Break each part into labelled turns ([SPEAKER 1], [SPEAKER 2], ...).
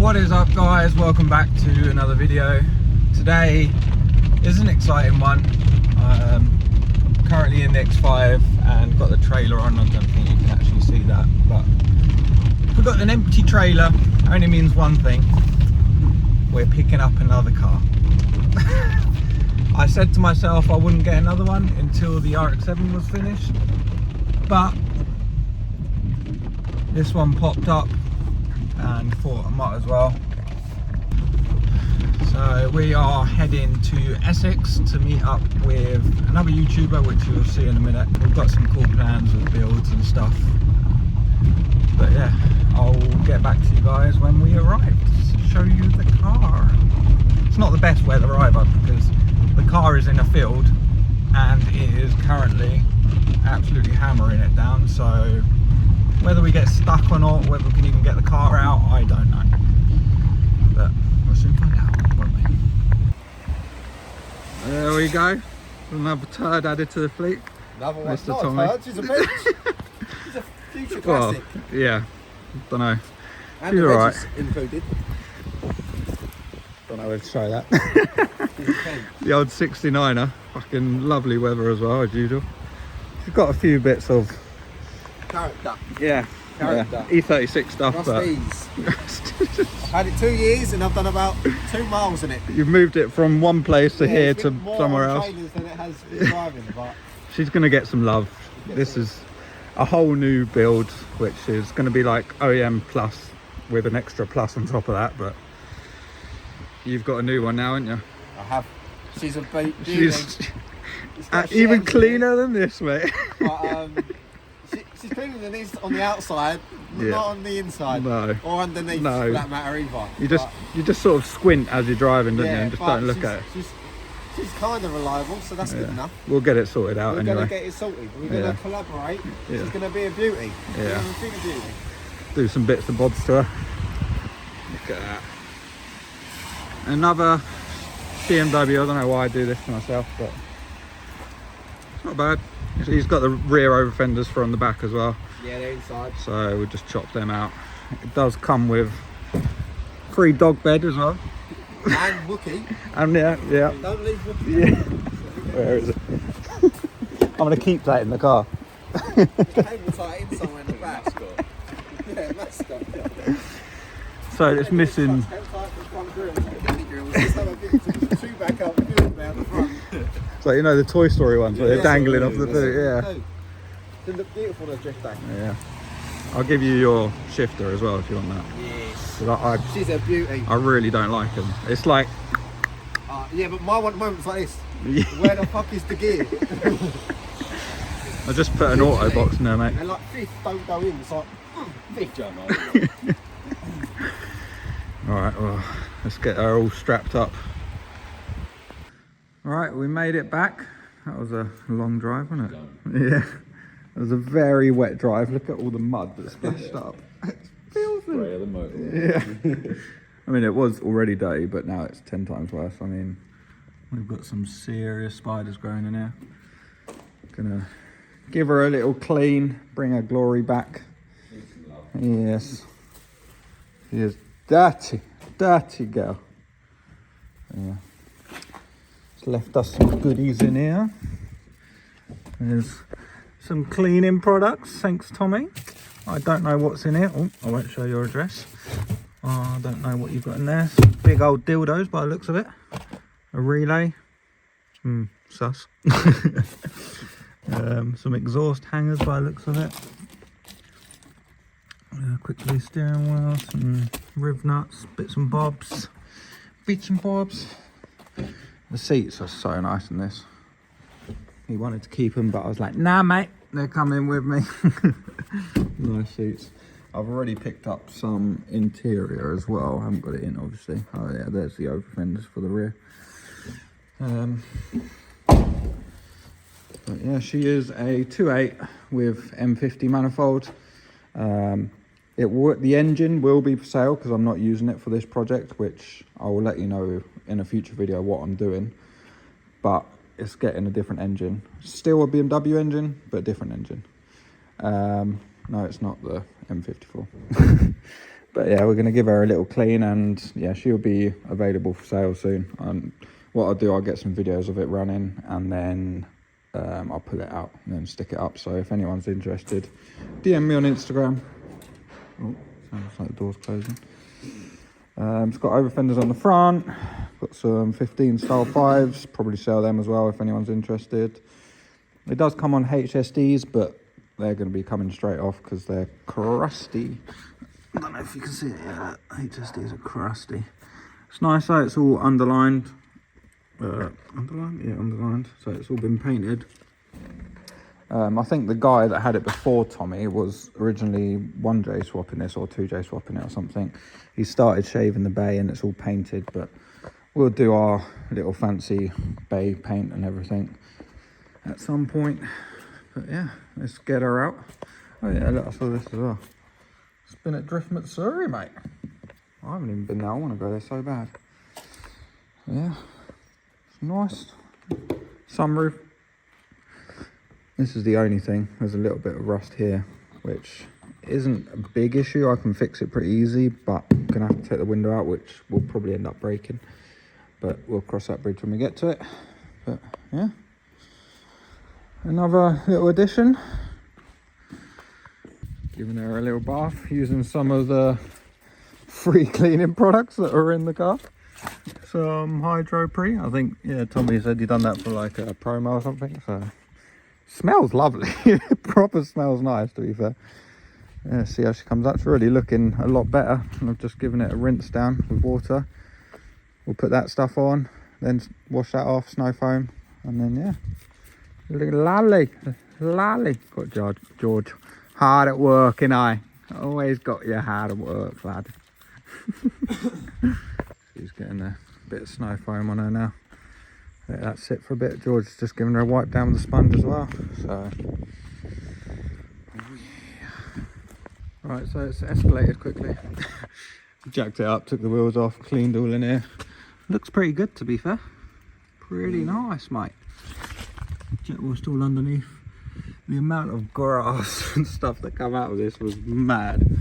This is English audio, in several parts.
[SPEAKER 1] What is up, guys? Welcome back to another video. Today is an exciting one. Currently in the X5 and got the trailer on. I don't think you can actually see that, but we've got an empty trailer. Only means one thing: we're picking up another car. I said to myself I wouldn't get another one until the RX-7 was finished, but this one popped up and thought I might as well. So we are heading to Essex to meet up with another YouTuber, which you'll see in a minute. We've got some cool plans with builds and stuff, but yeah, I'll get back to you guys when we arrive to show you the car. It's not the best weather either, because the car is in a field and it is currently absolutely hammering it down. So whether we get stuck or not, whether we can even get the car out, I don't know. But we'll soon find out, won't we? There we go. Another turd added to the fleet.
[SPEAKER 2] Another one.
[SPEAKER 1] Mr.
[SPEAKER 2] Not
[SPEAKER 1] Tommy.
[SPEAKER 2] a turd, she's a bitch. She's a future classic.
[SPEAKER 1] Well, yeah. Don't know.
[SPEAKER 2] And
[SPEAKER 1] She's
[SPEAKER 2] the
[SPEAKER 1] alright.
[SPEAKER 2] veggies included.
[SPEAKER 1] Don't know where to show that. The old 69er. Fucking lovely weather as well, as usual. She's got a few bits of
[SPEAKER 2] Character.
[SPEAKER 1] yeah,
[SPEAKER 2] Character.
[SPEAKER 1] E36 stuff,
[SPEAKER 2] Rusties. I've had it 2 years and I've done about 2 miles in it.
[SPEAKER 1] you've moved it from one place to here
[SPEAKER 2] it's
[SPEAKER 1] to
[SPEAKER 2] been more
[SPEAKER 1] somewhere
[SPEAKER 2] on
[SPEAKER 1] else.
[SPEAKER 2] trainers than it has been driving, but
[SPEAKER 1] She's gonna get some love. This is a whole new build, which is gonna be like OEM plus with an extra plus on top of that. But you've got a new one now, haven't you?
[SPEAKER 2] I have. She's a beauty.
[SPEAKER 1] She's
[SPEAKER 2] It's got
[SPEAKER 1] even
[SPEAKER 2] shit in it,
[SPEAKER 1] cleaner than this, mate.
[SPEAKER 2] But, she's cleaner than this on the outside,
[SPEAKER 1] Yeah.
[SPEAKER 2] not on the inside.
[SPEAKER 1] No.
[SPEAKER 2] Or underneath,
[SPEAKER 1] No.
[SPEAKER 2] for that matter either.
[SPEAKER 1] You just sort of squint as you're driving, don't you? And just
[SPEAKER 2] but
[SPEAKER 1] don't look at it.
[SPEAKER 2] She's kind of reliable, so that's good enough.
[SPEAKER 1] We'll get it sorted out
[SPEAKER 2] We're
[SPEAKER 1] anyway.
[SPEAKER 2] going to get it sorted. We're going to collaborate.
[SPEAKER 1] Yeah.
[SPEAKER 2] She's going to be a beauty.
[SPEAKER 1] Yeah.
[SPEAKER 2] She's a beauty.
[SPEAKER 1] Do some bits and bobs to her. Look at that. Another BMW. I don't know why I do this to myself, but it's not bad. He's got the rear over fenders from the back as well.
[SPEAKER 2] Yeah, they're inside.
[SPEAKER 1] So we'll just chop them out. It does come with free dog bed as well.
[SPEAKER 2] And Wookie.
[SPEAKER 1] And yeah.
[SPEAKER 2] Don't leave Wookie.
[SPEAKER 1] Yeah. Where is it? I'm going to keep that in the car.
[SPEAKER 2] Cable tie in somewhere in the back. Yeah, mascot.
[SPEAKER 1] So it's missing. So you know the Toy Story ones where they're dangling off the boot, yeah.
[SPEAKER 2] They look beautiful, those drift tanks.
[SPEAKER 1] Yeah. I'll give you your shifter as well if you want that.
[SPEAKER 2] Yes.
[SPEAKER 1] 'Cause
[SPEAKER 2] She's a beauty.
[SPEAKER 1] I really don't like them. It's like
[SPEAKER 2] Yeah, but my one at the moment's like this.
[SPEAKER 1] Yeah.
[SPEAKER 2] Where the fuck is the gear?
[SPEAKER 1] I just put an auto box in there, mate.
[SPEAKER 2] And like fifth don't go in. It's like fifth.
[SPEAKER 1] Alright, well, let's get her all strapped up. Alright, we made it back. That was a long drive, wasn't it? Yeah. It was a very wet drive. Look at all the mud that splashed up. It's filthy. Yeah. I mean, it was already dirty, but now it's 10 times worse. I mean, we've got some serious spiders growing in here. Gonna give her a little clean, bring her glory back. Yes. She is dirty, dirty girl. Yeah. It's left us some goodies in here. There's some cleaning products, thanks Tommy. I don't know what's in it. Oh, I won't show your address. Oh, I don't know what you've got in there. Some big old dildos by the looks of it. A relay. Sus. Some exhaust hangers by the looks of it. Quickly steering wheel, some riv nuts, bits and bobs. Bits and bobs. The seats are so nice in this. He wanted to keep them, but I was like, nah mate, they're coming with me. Nice seats. I've already picked up some interior as well. I haven't got it in, obviously. Oh yeah, there's the over fenders for the rear. But yeah, she is a 2.8 with M50 manifold. The engine will be for sale because I'm not using it for this project, which I will let you know in a future video what I'm doing. But it's getting a different engine. Still a BMW engine, but a different engine. No, it's not the M54. But yeah, we're going to give her a little clean, and yeah, she'll be available for sale soon. And what I'll do, I'll get some videos of it running, and then I'll pull it out and then stick it up. So if anyone's interested, DM me on Instagram. Oh, sounds like the door's closing. It's got over fenders on the front, got some 15 style 5s, probably sell them as well if anyone's interested. It does come on HSDs, but they're going to be coming straight off because they're crusty. I don't know if you can see it, yeah, HSDs are crusty. It's nice though, it's all underlined. Underlined? Yeah, underlined. So it's all been painted. I think the guy that had it before Tommy was originally 1J swapping this or 2J swapping it or something. He started shaving the bay and it's all painted, but we'll do our little fancy bay paint and everything at some point. But yeah, let's get her out. Oh yeah, look, I saw this as well. It's been at Drift Surrey, mate. I haven't even been there. I want to go there so bad. Yeah, it's nice. Sunroof. This is the only thing. There's a little bit of rust here, which isn't a big issue. I can fix it pretty easy, but I'm gonna have to take the window out, which will probably end up breaking. But we'll cross that bridge when we get to it. But yeah, another little addition. Giving her a little bath using some of the free cleaning products that are in the car. Some Hydro Pre. I think, yeah, Tommy said he done that for like a promo or something. So smells lovely. Proper smells nice, to be fair. Yeah, see how she comes out. It's really looking a lot better. And I've just given it a rinse down with water. We'll put that stuff on, then wash that off, snow foam, and then yeah, look lovely, lovely. Got George hard at work, and I always got you hard at work, lad. She's getting a bit of snow foam on her now. Let that sit for a bit. George's just giving her a wipe down with a sponge as well. So, yeah. Right, so it's escalated quickly. Jacked it up, took the wheels off, cleaned all in here. Looks pretty good, to be fair. Pretty nice, mate. Jet wash all underneath. The amount of grass and stuff that come out of this was mad,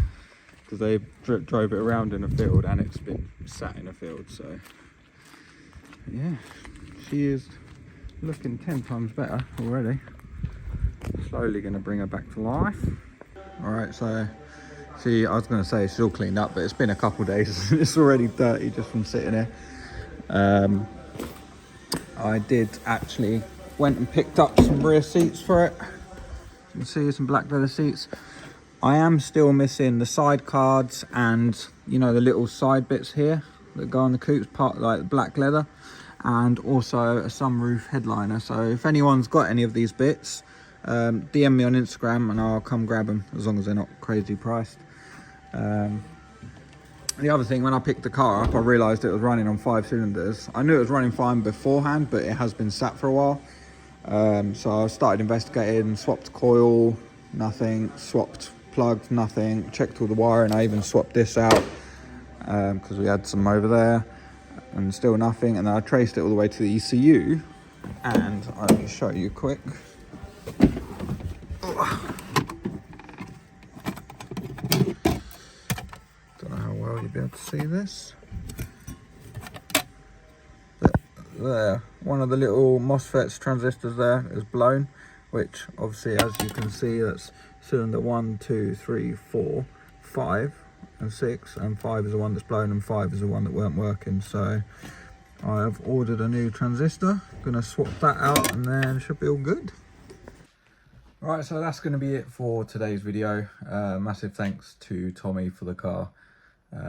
[SPEAKER 1] because they drove it around in a field and it's been sat in a field. So yeah, she is looking 10 times better already. Slowly going to bring her back to life. All right, so see, I was going to say she's all cleaned up, but it's been a couple of days and it's already dirty just from sitting here. I did actually went and picked up some rear seats for it. You can see some black leather seats. I am still missing the side cards and, you know, the little side bits here that go on the coupes, part like the black leather, and also a sunroof headliner. So if anyone's got any of these bits, DM me on Instagram and I'll come grab them, as long as they're not crazy priced. The other thing, when I picked the car up, I realised it was running on 5 cylinders. I knew it was running fine beforehand, but it has been sat for a while. So I started investigating, swapped coil, nothing, swapped plugs, nothing, checked all the wiring. I even swapped this out because we had some over there and still nothing. And then I traced it all the way to the ECU, and I can show you quick. Don't know how well you'll be able to see this. There, one of the little MOSFETs transistors there is blown, which obviously, as you can see, that's cylinder 1, 2, 3, 4, 5 and 6, and 5 is the one that's blown and 5 is the one that weren't working. So I have ordered a new transistor, gonna swap that out and then it should be all good. Right, so that's going to be it for today's video. Massive thanks to Tommy for the car.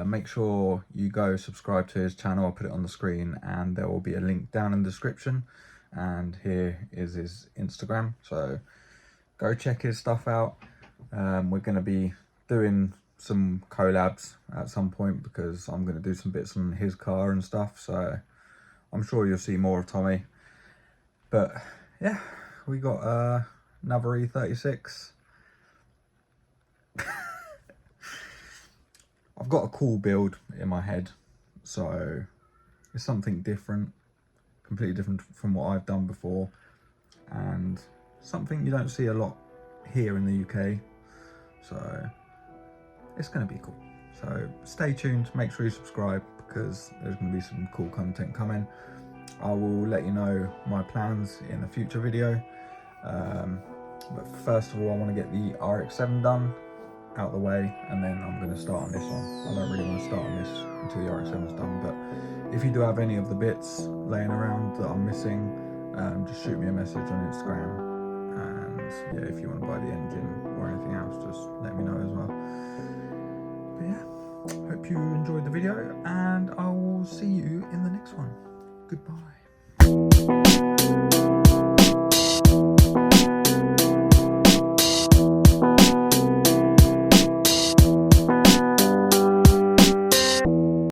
[SPEAKER 1] Make sure you go subscribe to his channel. I'll put it on the screen and there will be a link down in the description. And here is his Instagram. So go check his stuff out. We're going to be doing some collabs at some point because I'm going to do some bits on his car and stuff. So I'm sure you'll see more of Tommy. But yeah, we got another E36. I've got a cool build in my head, so it's something different, completely different from what I've done before, and something you don't see a lot here in the UK, so it's going to be cool. So stay tuned, make sure you subscribe because there's going to be some cool content coming. I will let you know my plans in a future video. But first of all, I want to get the RX-7 done out the way, and then I'm going to start on this one. I don't really want to start on this until the RX-7 is done, but if you do have any of the bits laying around that I'm missing, just shoot me a message on Instagram. And yeah, if you want to buy the engine or anything else, just let me know as well. But yeah, hope you enjoyed the video, and I will see you in the next one. Goodbye.